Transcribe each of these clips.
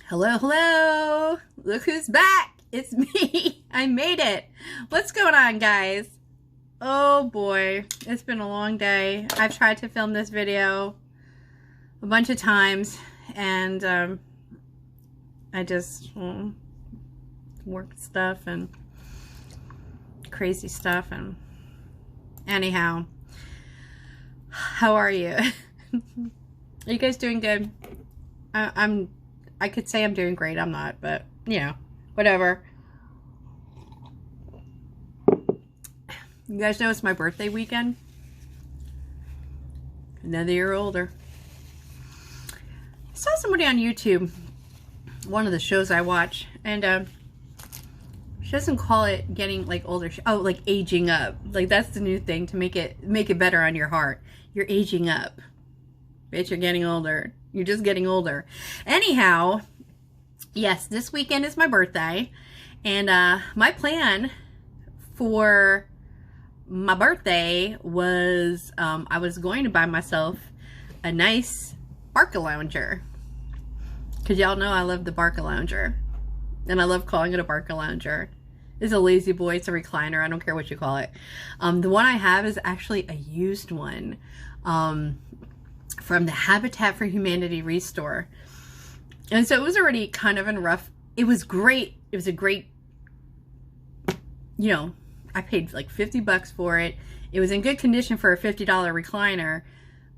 Hello, hello. Look who's back. It's me. I made it. What's going on, guys? Oh boy, it's been a long day. I've tried to film this video a bunch of times and I just work stuff and crazy stuff. And anyhow, how are you? Are you guys doing good? I could say I'm doing great. I'm not, but you know, whatever. You guys know it's my birthday weekend. Another year older. I saw somebody on YouTube, one of the shows I watch, and she doesn't call it getting like older. Oh, like aging up. Like that's the new thing to make it better on your heart. You're aging up. Bitch, you're getting older. You're just getting older. Anyhow, yes, this weekend is my birthday. And my plan for my birthday was I was going to buy myself a nice Barcalounger. Because y'all know I love the Barcalounger. And I love calling it a Barcalounger. It's a lazy boy. It's a recliner. I don't care what you call it. The one I have is actually a used one. From the Habitat for Humanity Restore. And so it was already kind of in rough. It was great. It was a great, you know, I paid like 50 bucks for it. It was in good condition for a $50 recliner.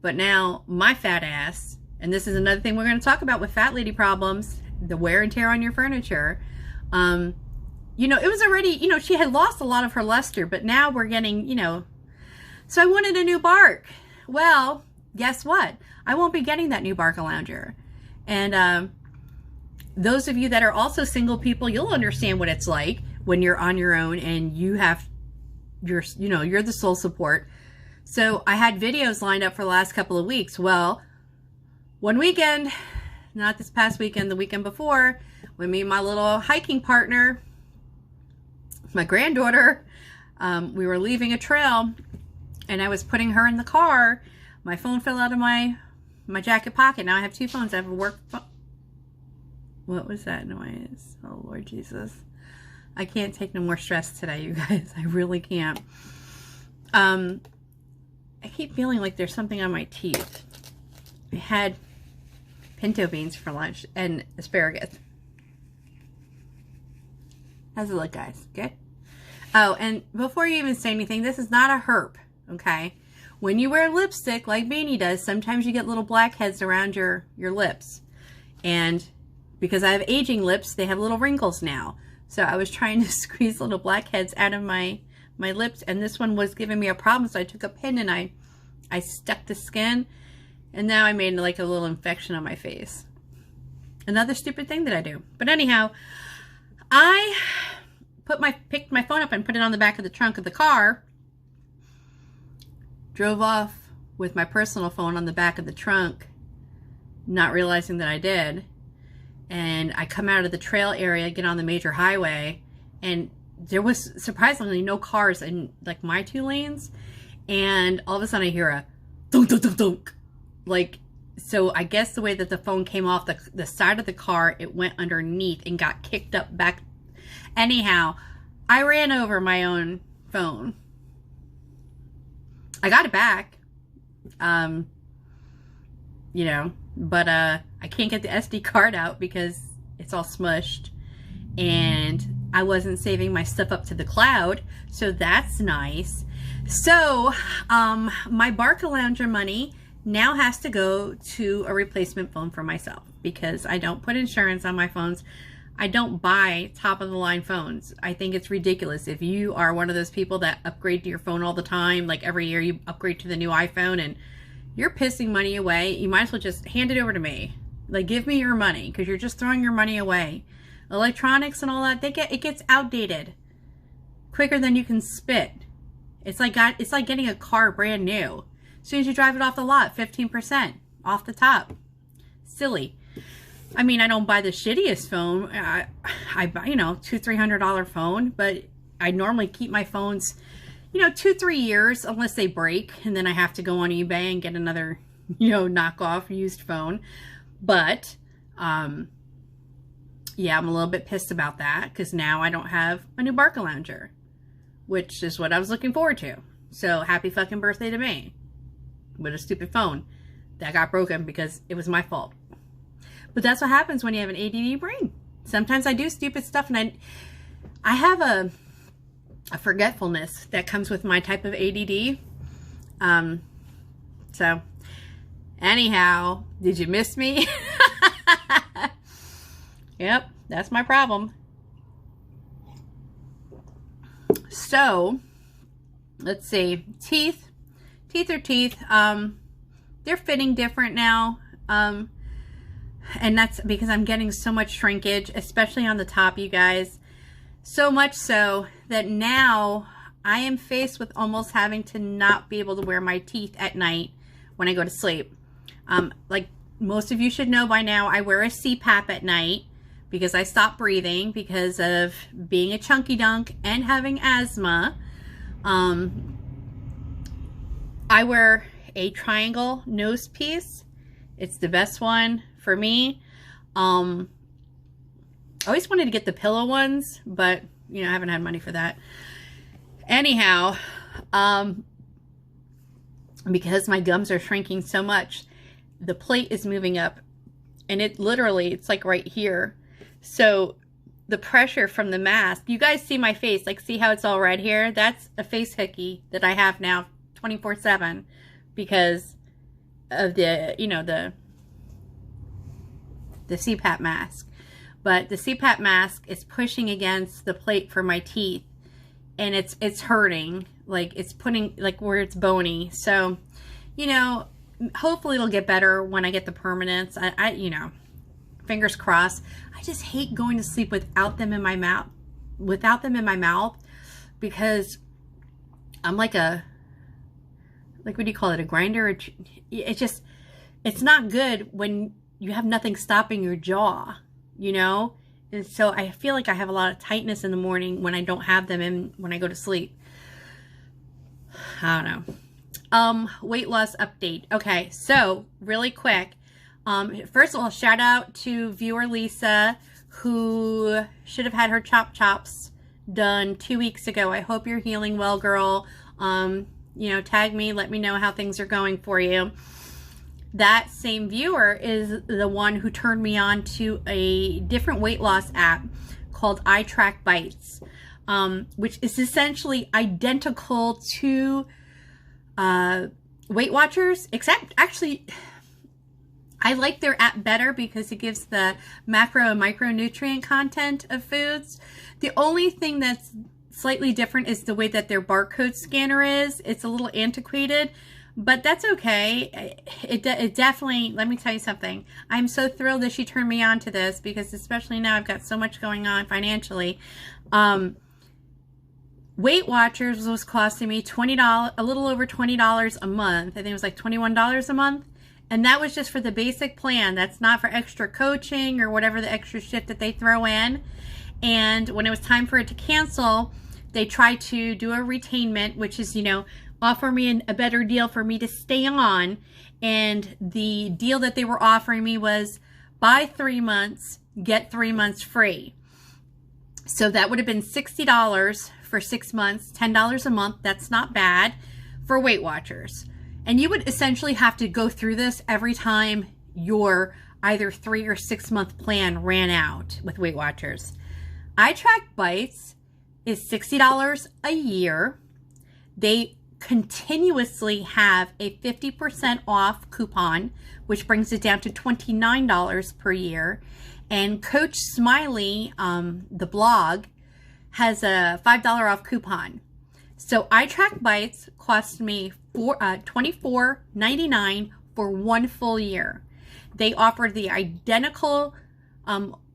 But now my fat ass, and this is another thing we're going to talk about with fat lady problems, the wear and tear on your furniture. You know, it was already, you know, she had lost a lot of her luster, but now we're getting, you know, so I wanted a new bark. Well, guess what? I won't be getting that new Barcalounger. And those of you that are also single people, you'll understand what it's like when you're on your own and you have your, you know, you're the sole support. So I had videos lined up for the last couple of weeks. Well, one weekend, not this past weekend, the weekend before, when me and my little hiking partner, my granddaughter, we were leaving a trail and I was putting her in the car. My phone fell out of my jacket pocket. Now I have two phones. I have a work phone. What was that noise? Oh, Lord Jesus. I can't take no more stress today, you guys. I really can't. I keep feeling like there's something on my teeth. I had pinto beans for lunch and asparagus. How's it look, guys? Good? Oh, and before you even say anything, this is not a herp, okay? When you wear lipstick like Beanie does, sometimes you get little blackheads around your lips. And because I have aging lips, they have little wrinkles now. So I was trying to squeeze little blackheads out of my lips, and this one was giving me a problem, so I took a pin and I stuck the skin, and now I made like a little infection on my face. Another stupid thing that I do. But anyhow, I picked my phone up and put it on the back of the trunk of the car. Drove off with my personal phone on the back of the trunk, not realizing that I did. And I come out of the trail area, get on the major highway, and there was surprisingly no cars in like my two lanes. And all of a sudden I hear a dunk, dunk, dunk, dunk. Like, so I guess the way that the phone came off the side of the car, it went underneath and got kicked up back. Anyhow, I ran over my own phone. I got it back, you know, but I can't get the SD card out because it's all smushed, and I wasn't saving my stuff up to the cloud, so that's nice. So my Barcalounger money now has to go to a replacement phone for myself because I don't put insurance on my phones. I don't buy top-of-the-line phones. I think it's ridiculous. If you are one of those people that upgrade to your phone all the time, like every year you upgrade to the new iPhone and you're pissing money away, you might as well just hand it over to me. Like, give me your money because you're just throwing your money away. Electronics and all that, it gets outdated quicker than you can spit. It's like getting a car brand new. As soon as you drive it off the lot, 15% off the top. Silly. I mean, I don't buy the shittiest phone. I buy, you know, $200-300 phone, but I normally keep my phones, you know, 2-3 years unless they break, and then I have to go on eBay and get another, you know, knockoff used phone. But yeah, I'm a little bit pissed about that because now I don't have a new Barca Lounger, which is what I was looking forward to. So happy fucking birthday to me with a stupid phone that got broken because it was my fault. But that's what happens when you have an ADD brain. Sometimes I do stupid stuff, and I have a forgetfulness that comes with my type of ADD. So anyhow, did you miss me? Yep, that's my problem. So let's see. Teeth are teeth. They're fitting different now. And that's because I'm getting so much shrinkage, especially on the top, you guys. So much so that now I am faced with almost having to not be able to wear my teeth at night when I go to sleep. Like most of you should know by now, I wear a CPAP at night because I stopped breathing because of being a chunky dunk and having asthma. I wear a triangle nose piece. It's the best one for me. I always wanted to get the pillow ones, but you know, I haven't had money for that. Anyhow, because my gums are shrinking so much, the plate is moving up, and it literally, it's like right here. So the pressure from the mask, you guys see my face, like see how it's all red here? That's a face hickey that I have now 24/7 because of the, you know, the CPAP mask. But the CPAP mask is pushing against the plate for my teeth, and it's hurting, like it's putting, like where it's bony. So, you know, hopefully it'll get better when I get the permanents. I you know, fingers crossed. I just hate going to sleep without them in my mouth, because I'm like a, like, what do you call it? A grinder? It's not good when you have nothing stopping your jaw, you know? And so I feel like I have a lot of tightness in the morning when I don't have them in when I go to sleep. I don't know. Weight loss update. Okay, so really quick. First of all, shout out to viewer Lisa, who should have had her chops done 2 weeks ago. I hope you're healing well, girl. You know, tag me, let me know how things are going for you. That same viewer is the one who turned me on to a different weight loss app called iTrack Bites, which is essentially identical to Weight Watchers, except actually I like their app better because it gives the macro and micronutrient content of foods. The only thing that's slightly different is the way that their barcode scanner is. It's a little antiquated, but that's okay. It definitely, let me tell you something. I'm so thrilled that she turned me on to this, because especially now I've got so much going on financially. Weight Watchers was costing me $20, a little over $20 a month. I think it was like $21 a month. And that was just for the basic plan. That's not for extra coaching or whatever the extra shit that they throw in. And when it was time for it to cancel, they tried to do a retainment, which is, you know, offer me a better deal for me to stay on. And the deal that they were offering me was buy 3 months, get 3 months free. So that would have been $60 for 6 months, $10 a month. That's not bad for Weight Watchers. And you would essentially have to go through this every time your either 3 or 6 month plan ran out with Weight Watchers. iTrack Bites is $60 a year. They continuously have a 50% off coupon, which brings it down to $29 per year. And Coach Smiley, the blog, has a $5 off coupon. So iTrack Bites cost me $24.99 for 1 full year. They offer the identical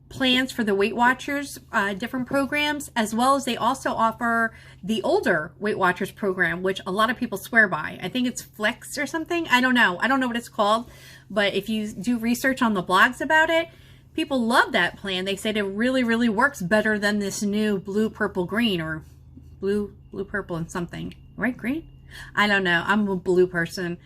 plans for the Weight Watchers, different programs, as well as they also offer the older Weight Watchers program, which a lot of people swear by. I think it's Flex or something. I don't know what it's called, but if you do research on the blogs about it, people love that plan. They said it really, really works better than this new blue, purple, green, or blue, purple, and something. Right? Green? I don't know. I'm a blue person.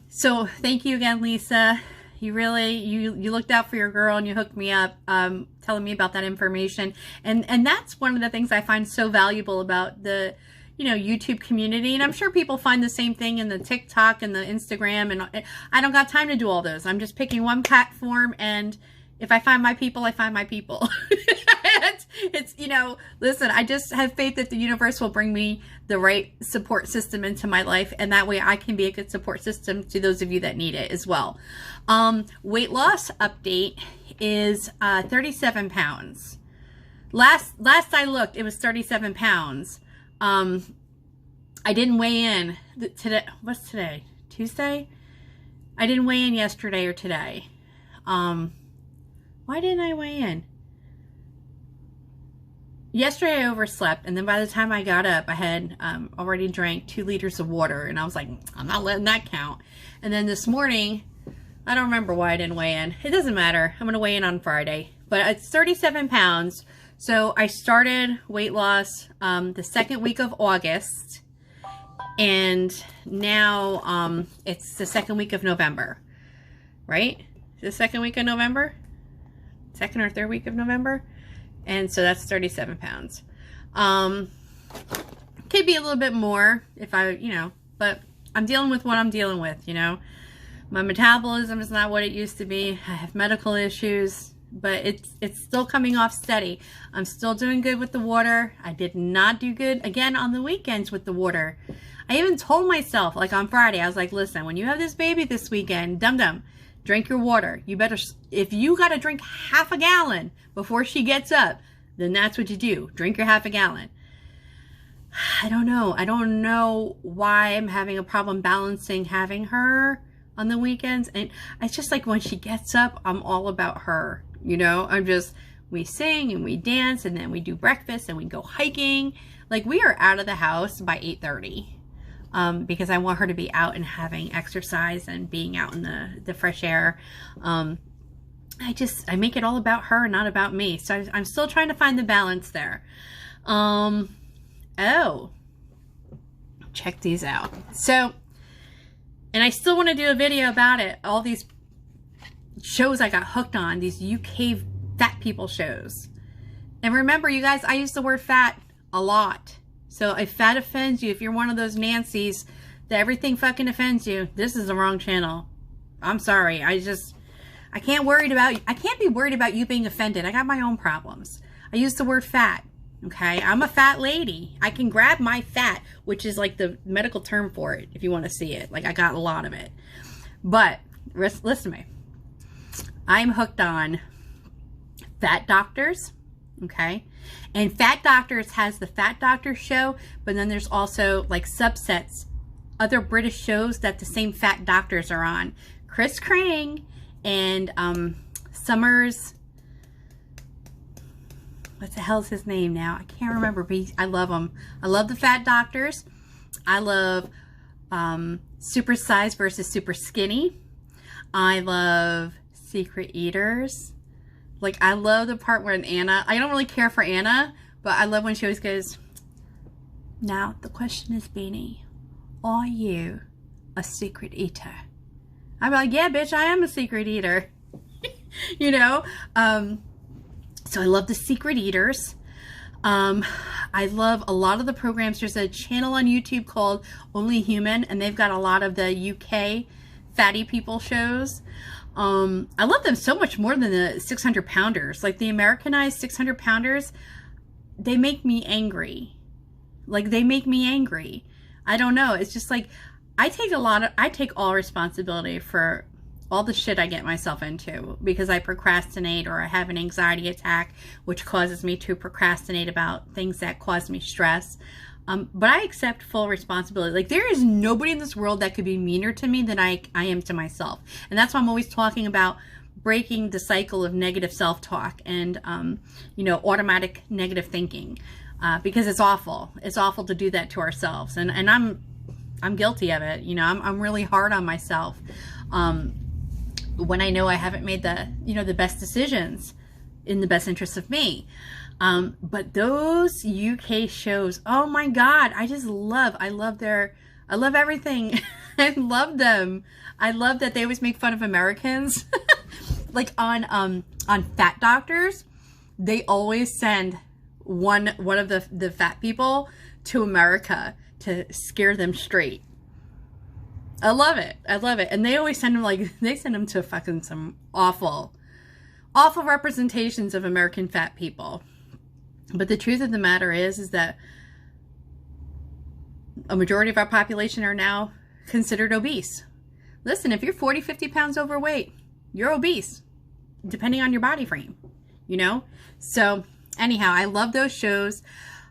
So thank you again, Lisa. You really, you looked out for your girl and you hooked me up, telling me about that information. And that's one of the things I find so valuable about the, YouTube community. And I'm sure people find the same thing in the TikTok and the Instagram. And I don't got time to do all those. I'm just picking one platform, and if I find my people, I find my people. it's, listen, I just have faith that the universe will bring me the right support system into my life. And that way I can be a good support system to those of you that need it as well. Weight loss update is 37 pounds. Last I looked, it was 37 pounds. I didn't weigh in today. What's today? Tuesday? I didn't weigh in yesterday or today. Why didn't I weigh in? Yesterday I overslept, and then by the time I got up, I had already drank 2 liters of water, and I was like, I'm not letting that count. And then this morning, I don't remember why I didn't weigh in. It doesn't matter. I'm going to weigh in on Friday. But it's 37 pounds. So I started weight loss the second week of August, and now it's the second week of November, right? The second week of November? Second or third week of November. And so that's 37 pounds. Could be a little bit more if I, but I'm dealing with what I'm dealing with, My metabolism is not what it used to be. I have medical issues, but it's still coming off steady. I'm still doing good with the water. I did not do good again on the weekends with the water. I even told myself, like on Friday, I was like, listen, when you have this baby this weekend, dum-dum, drink your water. You better, if you got to drink half a gallon before she gets up, then that's what you do. Drink your half a gallon. I don't know. I don't know why I'm having a problem balancing having her on the weekends. And it's just like when she gets up, I'm all about her. We sing and we dance, and then we do breakfast and we go hiking. Like, we are out of the house by 8:30. Because I want her to be out and having exercise and being out in the fresh air. I make it all about her, not about me. So I'm still trying to find the balance there. Oh, check these out. So, and I still want to do a video about it. All these shows I got hooked on, these UK fat people shows. And remember, you guys, I use the word fat a lot. So if fat offends you, if you're one of those Nancys that everything fucking offends you, this is the wrong channel. I'm sorry. I can't be worried about you being offended. I got my own problems. I use the word fat. Okay. I'm a fat lady. I can grab my fat, which is like the medical term for it, if you want to see it. Like, I got a lot of it. But listen to me. I'm hooked on fat doctors. Okay. And Fat Doctors has the Fat Doctor show, but then there's also like subsets, other British shows that the same fat doctors are on. Chris Crane and Summers, what the hell's his name now? I can't remember, but I love him. I love the Fat Doctors. I love Super Size versus Super Skinny. I love Secret Eaters. Like, I love the part where Anna, I don't really care for Anna, but I love when she always goes, now the question is, Beanie, are you a secret eater? I'm like, yeah, bitch, I am a secret eater. So I love the Secret Eaters. I love a lot of the programs. There's a channel on YouTube called Only Human, and they've got a lot of the UK fatty people shows. I love them so much more than the 600 pounders. Like, the Americanized 600 pounders, they make me angry. Like, they make me angry. I don't know. It's just like, I take all responsibility for all the shit I get myself into because I procrastinate, or I have an anxiety attack, which causes me to procrastinate about things that cause me stress. But I accept full responsibility. Like, there is nobody in this world that could be meaner to me than I am to myself. And that's why I'm always talking about breaking the cycle of negative self-talk and, automatic negative thinking. Because it's awful. It's awful to do that to ourselves. And I'm guilty of it. I'm really hard on myself. When I know I haven't made the best decisions in the best interest of me. But those UK shows, oh my God, I love their I love everything. I love them. I love that they always make fun of Americans. Like on Fat Doctors, they always send one of the fat people to America to scare them straight. I love it. I love it. And they always send them, like, they send them to fucking some awful representations of American fat people. But the truth of the matter is that a majority of our population are now considered obese. Listen, if you're 40, 50 pounds overweight, you're obese, depending on your body frame, you know? So anyhow, I love those shows.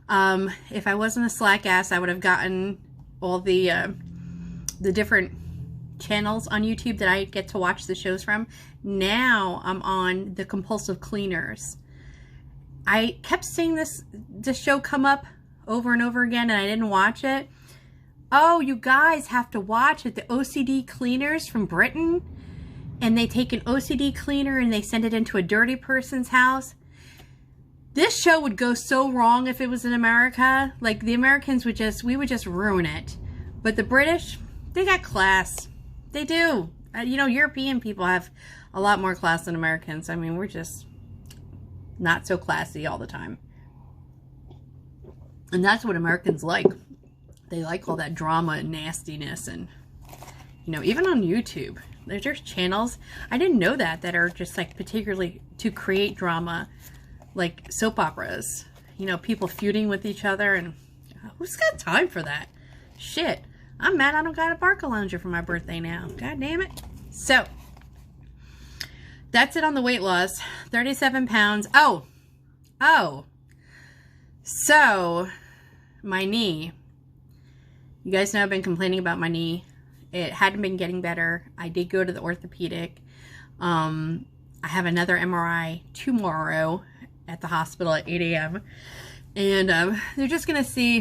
If I wasn't a slack ass, I would have gotten all the different channels on YouTube that I get to watch the shows from. Now I'm on the compulsive cleaners. I kept seeing this show come up over and over again, and I didn't watch it. Oh, you guys have to watch it. The OCD cleaners from Britain. And they take an OCD cleaner and they send it into a dirty person's house. This show would go so wrong if it was in America. Like, the Americans would we would just ruin it. But the British, they got class. They do. You know, European people have a lot more class than Americans. I mean, we're just not so classy all the time. And that's what Americans like. They like all that drama and nastiness. And, you know, even on YouTube, there's channels, I didn't know that are just like particularly to create drama, like soap operas. You know, people feuding with each other, and who's got time for that? Shit. I'm mad I don't got a Barca Lounger for my birthday now. God damn it. So, that's it on the weight loss. 37 pounds. Oh. So, my knee. You guys know I've been complaining about my knee. It hadn't been getting better. I did go to the orthopedic. I have another MRI tomorrow at the hospital at 8 a.m. And they're just going to see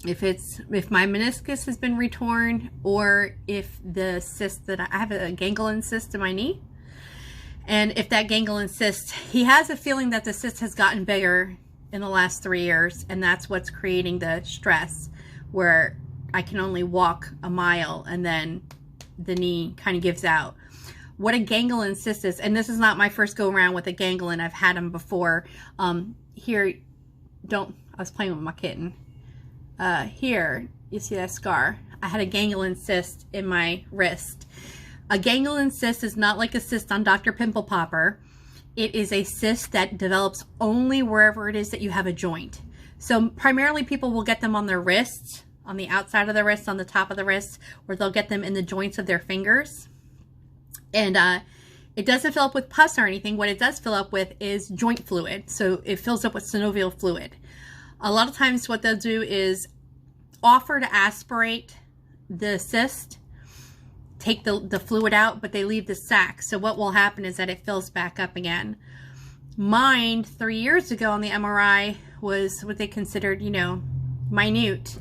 if my meniscus has been retorn, or if the cyst that I have, a ganglion cyst in my knee. And if that ganglion cyst, he has a feeling that the cyst has gotten bigger in the last 3 years, and that's what's creating the stress, where I can only walk a mile and then the knee kind of gives out. What a ganglion cyst is, and this is not my first go around with a ganglion. I've had them before. Here, I was playing with my kitten. Here, you see that scar? I had a ganglion cyst in my wrist. A ganglion cyst is not like a cyst on Dr. Pimple Popper. It is a cyst that develops only wherever it is that you have a joint. So primarily people will get them on their wrists, on the outside of the wrist, on the top of the wrist, or they'll get them in the joints of their fingers. And it doesn't fill up with pus or anything. What it does fill up with is joint fluid. So it fills up with synovial fluid. A lot of times what they'll do is offer to aspirate the cyst, take the fluid out, but they leave the sac. So what will happen is that it fills back up again. Mine, 3 years ago on the MRI, was what they considered, you know, minute.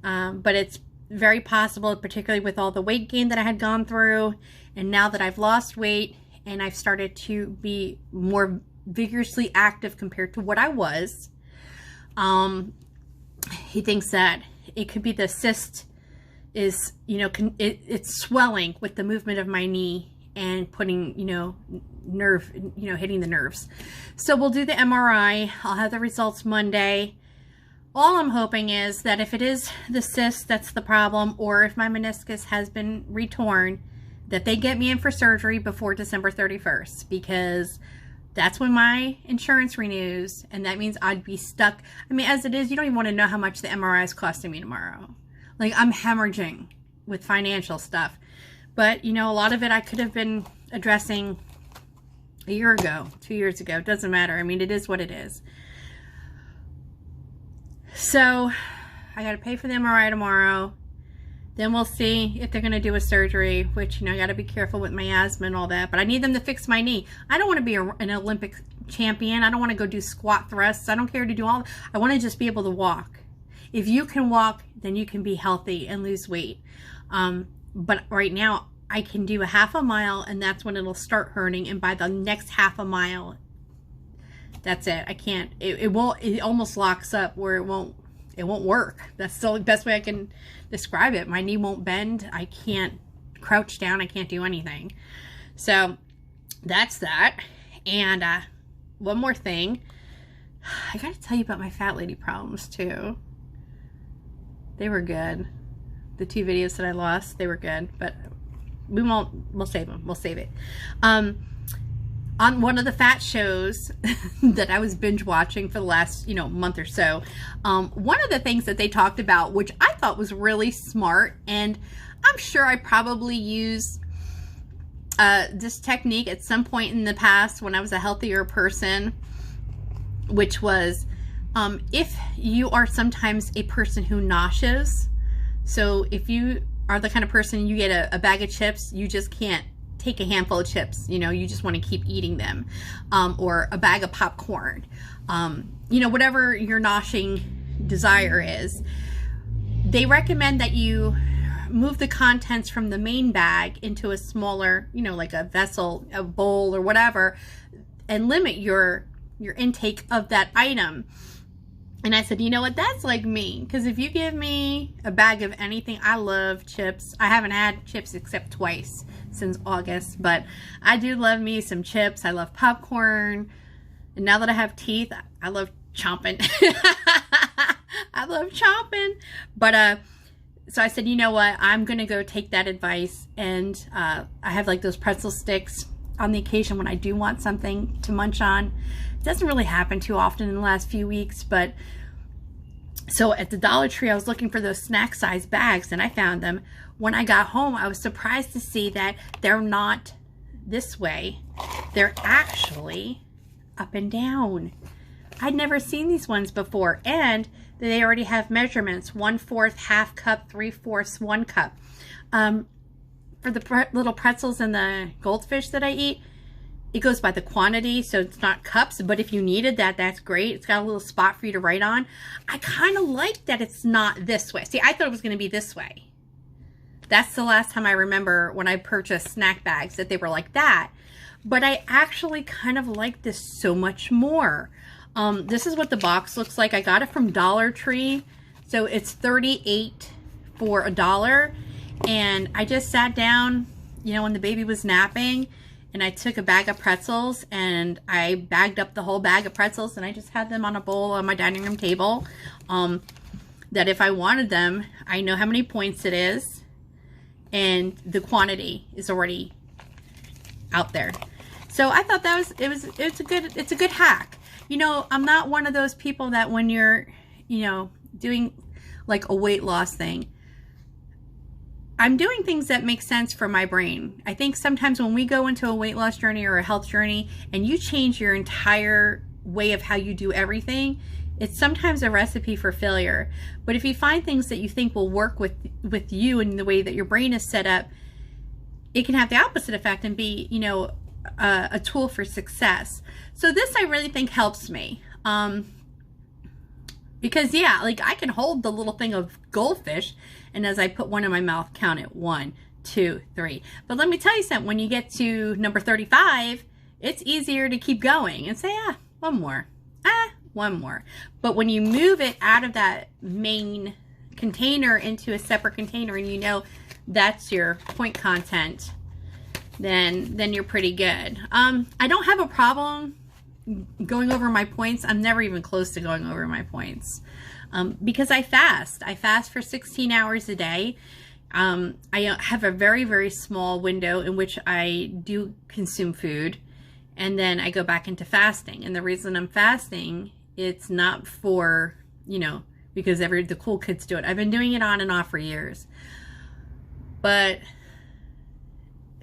But it's very possible, particularly with all the weight gain that I had gone through, and now that I've lost weight and I've started to be more vigorously active compared to what I was, he thinks that it could be the cyst is, you know, it's swelling with the movement of my knee and putting, you know, hitting the nerves. So we'll do the MRI. I'll have the results Monday. All I'm hoping is that if it is the cyst that's the problem, or if my meniscus has been retorn, that they get me in for surgery before December 31st, because that's when my insurance renews, and that means I'd be stuck. I mean, as it is, you don't even want to know how much the MRI is costing me tomorrow. Like, I'm hemorrhaging with financial stuff. But, you know, a lot of it I could have been addressing a year ago, 2 years ago. It doesn't matter. I mean, it is what it is. So, I got to pay for the MRI tomorrow. Then we'll see if they're going to do a surgery, which, you know, I got to be careful with my asthma and all that. But I need them to fix my knee. I don't want to be an Olympic champion. I don't want to go do squat thrusts. I don't care to do all. I want to just be able to walk. If you can walk, then you can be healthy and lose weight. But right now, I can do a half a mile, and that's when it'll start hurting. And by the next half a mile, that's it. I can't. It won't. It almost locks up where it it won't work. That's the best way I can describe it. My knee won't bend. I can't crouch down. I can't do anything. So that's that. And one more thing. I got to tell you about my fat lady problems too. They were good. The 2 videos that I lost, they were good, but we'll save them. We'll save it. On one of the fat shows that I was binge watching for the last, month or so, one of the things that they talked about, which I thought was really smart, and I'm sure I probably used this technique at some point in the past when I was a healthier person, which was if you are sometimes a person who noshes, so if you are the kind of person, you get a bag of chips, you just can't take a handful of chips, you just want to keep eating them, or a bag of popcorn, whatever your noshing desire is, they recommend that you move the contents from the main bag into a smaller, like a vessel, a bowl or whatever, and limit your intake of that item. And I said, you know what, that's like me, because if you give me a bag of anything, I love chips. I haven't had chips except twice since August, but I do love me some chips. I love popcorn, and now that I have teeth, I love chomping. I love chomping. But so I said, you know what, I'm gonna go take that advice, and I have like those pretzel sticks on the occasion when I do want something to munch on. It doesn't really happen too often in the last few weeks, but so at the Dollar Tree, I was looking for those snack size bags, and I found them. When I got home, I was surprised to see that they're not this way. They're actually up and down. I'd never seen these ones before, and they already have measurements: 1/4, half cup, 3/4, 1 cup. For the little pretzels and the goldfish that I eat, it goes by the quantity, so it's not cups, but if you needed that, that's great. It's got a little spot for you to write on. I kind of like that it's not this way. See, I thought it was going to be this way. That's the last time I remember when I purchased snack bags that they were like that. But I actually kind of like this so much more. This is what the box looks like. I got it from Dollar Tree. So it's $38 for $1. And I just sat down, when the baby was napping, and I took a bag of pretzels and I bagged up the whole bag of pretzels, and I just had them on a bowl on my dining room table. That if I wanted them, I know how many points it is, and the quantity is already out there. So I thought it's a good hack. I'm not one of those people that when you're, doing like a weight loss thing, I'm doing things that make sense for my brain. I think sometimes when we go into a weight loss journey or a health journey and you change your entire way of how you do everything, it's sometimes a recipe for failure. But if you find things that you think will work with you and the way that your brain is set up, it can have the opposite effect and be, a tool for success. So this I really think helps me. Because yeah, like I can hold the little thing of goldfish, and as I put one in my mouth, count it 1, 2, 3. But let me tell you something, when you get to number 35, it's easier to keep going and say, one more, one more. But when you move it out of that main container into a separate container, and that's your point content, then you're pretty good. I don't have a problem going over my points. I'm never even close to going over my points because I fast. I fast for 16 hours a day. I have a very, very small window in which I do consume food, and then I go back into fasting. And the reason I'm fasting, it's not for, because the cool kids do it. I've been doing it on and off for years. But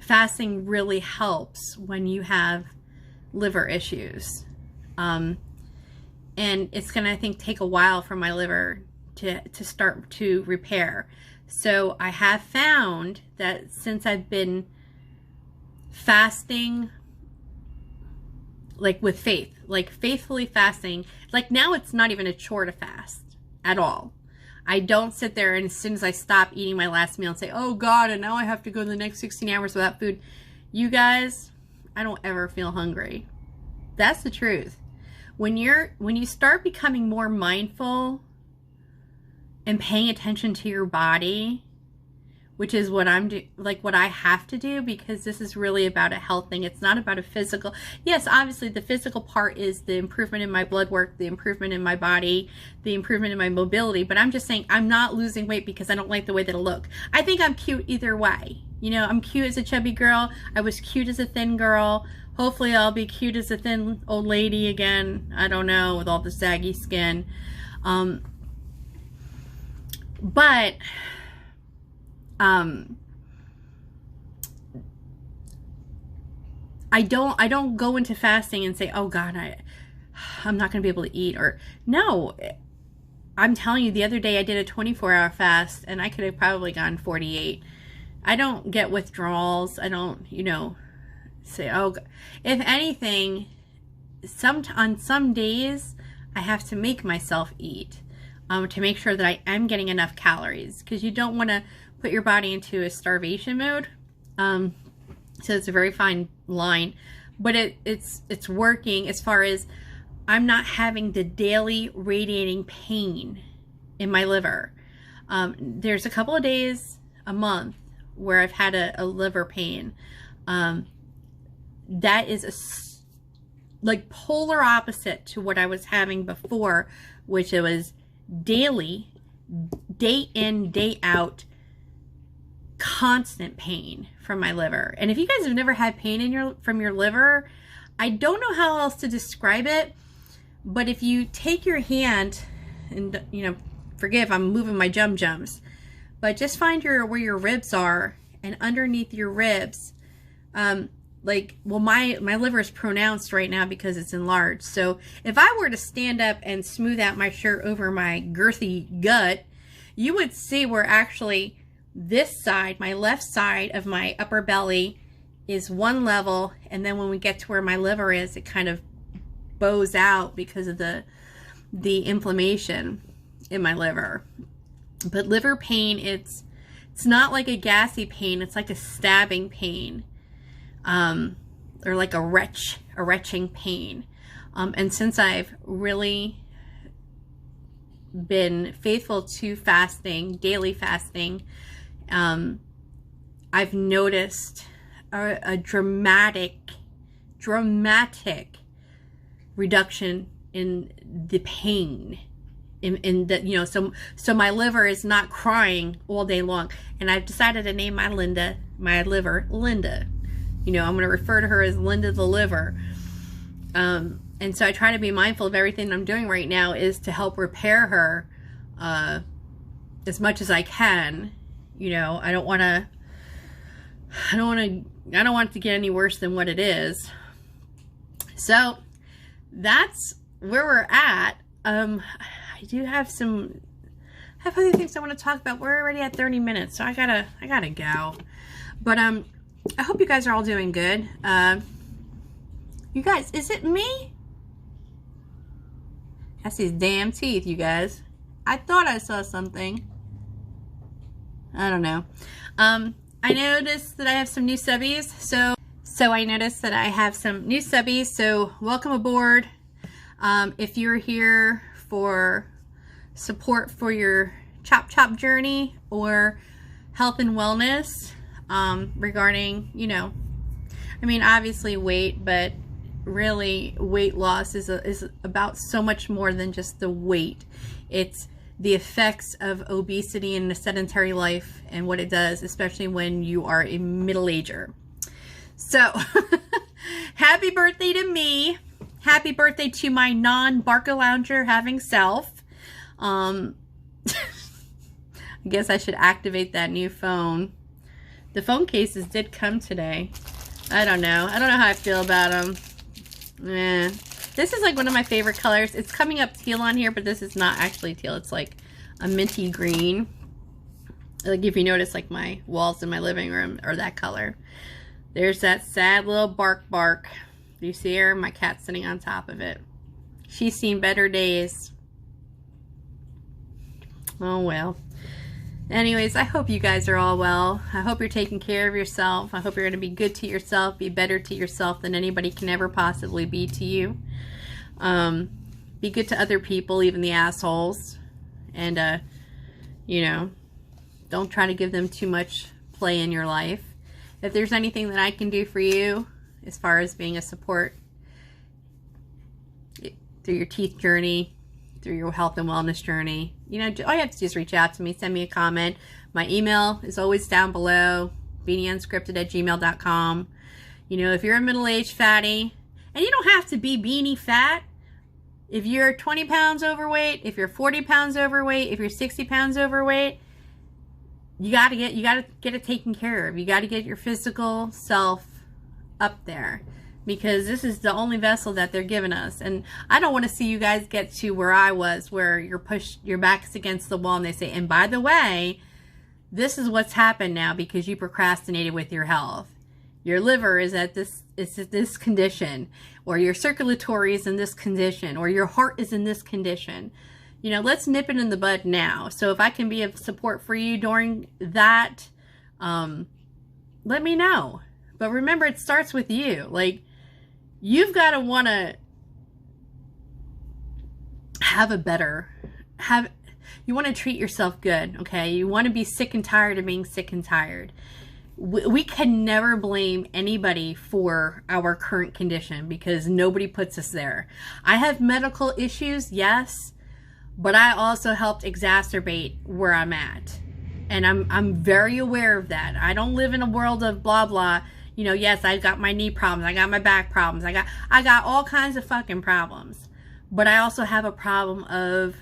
fasting really helps when you have liver issues. And it's going to, I think, take a while for my liver to start to repair. So I have found that since I've been fasting, like with faith, like faithfully fasting, like now it's not even a chore to fast at all. I don't sit there and as soon as I stop eating my last meal and say, oh God, and now I have to go the next 16 hours without food. You guys, I don't ever feel hungry. That's the truth. When you start becoming more mindful and paying attention to your body, which is what what I have to do, because this is really about a health thing. It's not about a physical. Yes, obviously the physical part is the improvement in my blood work, the improvement in my body, the improvement in my mobility. But I'm just saying I'm not losing weight because I don't like the way that I look. I think I'm cute either way. You know, I'm cute as a chubby girl. I was cute as a thin girl. Hopefully I'll be cute as a thin old lady again. I don't know, with all the saggy skin. But I don't go into fasting and say, oh God, I'm not going to be able to eat. Or no, I'm telling you, the other day I did a 24-hour fast and I could have probably gone 48. I don't get withdrawals. I don't, you know, say, oh God. If anything, on some days I have to make myself eat to make sure that I am getting enough calories, because you don't want to put your body into a starvation mode. So it's a very fine line, but it's working as far as I'm not having the daily radiating pain in my liver. There's a couple of days a month where I've had a liver pain. That is like polar opposite to what I was having before, which it was daily, day in, day out, constant pain from my liver. And if you guys have never had pain from your liver, I don't know how else to describe it, but if you take your hand and, you know, forgive, I'm moving my jums, but just find where your ribs are, and underneath your ribs, well, my liver is pronounced right now because it's enlarged. So if I were to stand up and smooth out my shirt over my girthy gut, you would see where actually this side, my left side of my upper belly, is one level, and then when we get to where my liver is, it kind of bows out because of the inflammation in my liver. But liver pain, it's not like a gassy pain, it's like a stabbing pain. Or like a retching pain. And since I've really been faithful to fasting, daily fasting, I've noticed a dramatic reduction in the pain. In that, you know, so my liver is not crying all day long. And I've decided to name my liver Linda. You know, I'm going to refer to her as Linda the liver. And so I try to be mindful of everything I'm doing right now is to help repair her as much as I can. You know, I don't want it to get any worse than what it is. So that's where we're at. I have other things I want to talk about. We're already at 30 minutes, so I gotta go. But I hope you guys are all doing good. You guys, is it me? That's these damn teeth, you guys. I thought I saw something. I don't know. I noticed that I have some new subbies. So I noticed that I have some new subbies. So welcome aboard. If you're here for support for your chop journey or health and wellness, regarding, you know, I mean, obviously weight, but really weight loss is about so much more than just the weight. It's the effects of obesity and a sedentary life and what it does, especially when you are a middle-ager. So happy birthday to me. Happy birthday to my non-Barca lounger having self. I guess I should activate that new phone. The phone cases did come today. I don't know how I feel about them. This is like one of my favorite colors. It's coming up teal on here, but this is not actually teal. It's like a minty green. Like if you notice, like my walls in my living room are that color. There's that sad little bark. Do you see her? My cat's sitting on top of it. She's seen better days. Oh well. Anyways, I hope you guys are all well. I hope you're taking care of yourself. I hope you're going to be good to yourself, be better to yourself than anybody can ever possibly be to you. Be good to other people, even the assholes. And You know, don't try to give them too much play in your life. If there's anything that I can do for you as far as being a support through your teeth journey, through your health and wellness journey, you know, all you have to do is reach out to me, send me a comment. My email is always down below, beanieunscripted@gmail.com. You know, if you're a middle-aged fatty, and you don't have to be beanie fat. If you're 20 pounds overweight, if you're 40 pounds overweight, if you're 60 pounds overweight, you gotta get it taken care of. You gotta get your physical self up there, because this is the only vessel that they're giving us. And I don't want to see you guys get to where I was, where your back's against the wall and they say, and by the way, this is what's happened now because you procrastinated with your health. Your liver is at this condition, or your circulatory is in this condition, or your heart is in this condition. You know, let's nip it in the bud now. So if I can be of support for you during that, let me know. But remember, it starts with you. Like, you've got to want to you want to treat yourself good, okay? You want to be sick and tired of being sick and tired. We can never blame anybody for our current condition because nobody puts us there. I have medical issues, yes, but I also helped exacerbate where I'm at. And I'm very aware of that. I don't live in a world of blah, blah. You know, yes, I got my knee problems. I got my back problems. I got all kinds of fucking problems. But I also have a problem of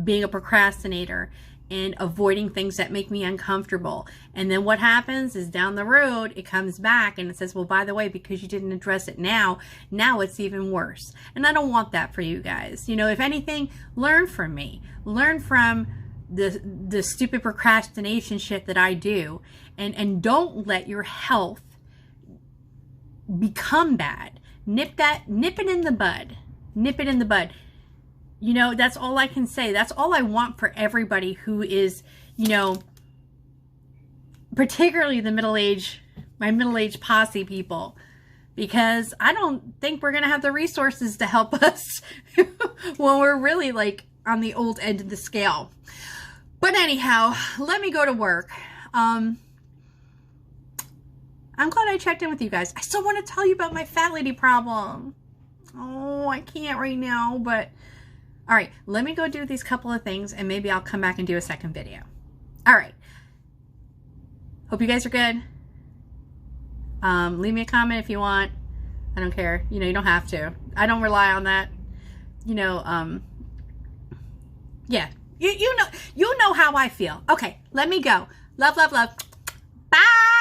being a procrastinator and avoiding things that make me uncomfortable. And then what happens is down the road, it comes back and it says, well, by the way, because you didn't address it now it's even worse. And I don't want that for you guys. You know, if anything, learn from me. Learn from the stupid procrastination shit that I do. And don't let your health become bad. Nip it in the bud. Nip it in the bud. You know, that's all I can say. That's all I want for everybody who is, you know, particularly my middle-aged posse people, because I don't think we're going to have the resources to help us when we're really like on the old end of the scale. But anyhow, let me go to work. I'm glad I checked in with you guys. I still want to tell you about my fat lady problem. Oh, I can't right now, but all right, let me go do these couple of things and maybe I'll come back and do a second video. All right. Hope you guys are good. Leave me a comment if you want. I don't care. You know, you don't have to. I don't rely on that. You know, yeah. You know how I feel. Okay, let me go. Love, love, love. Bye.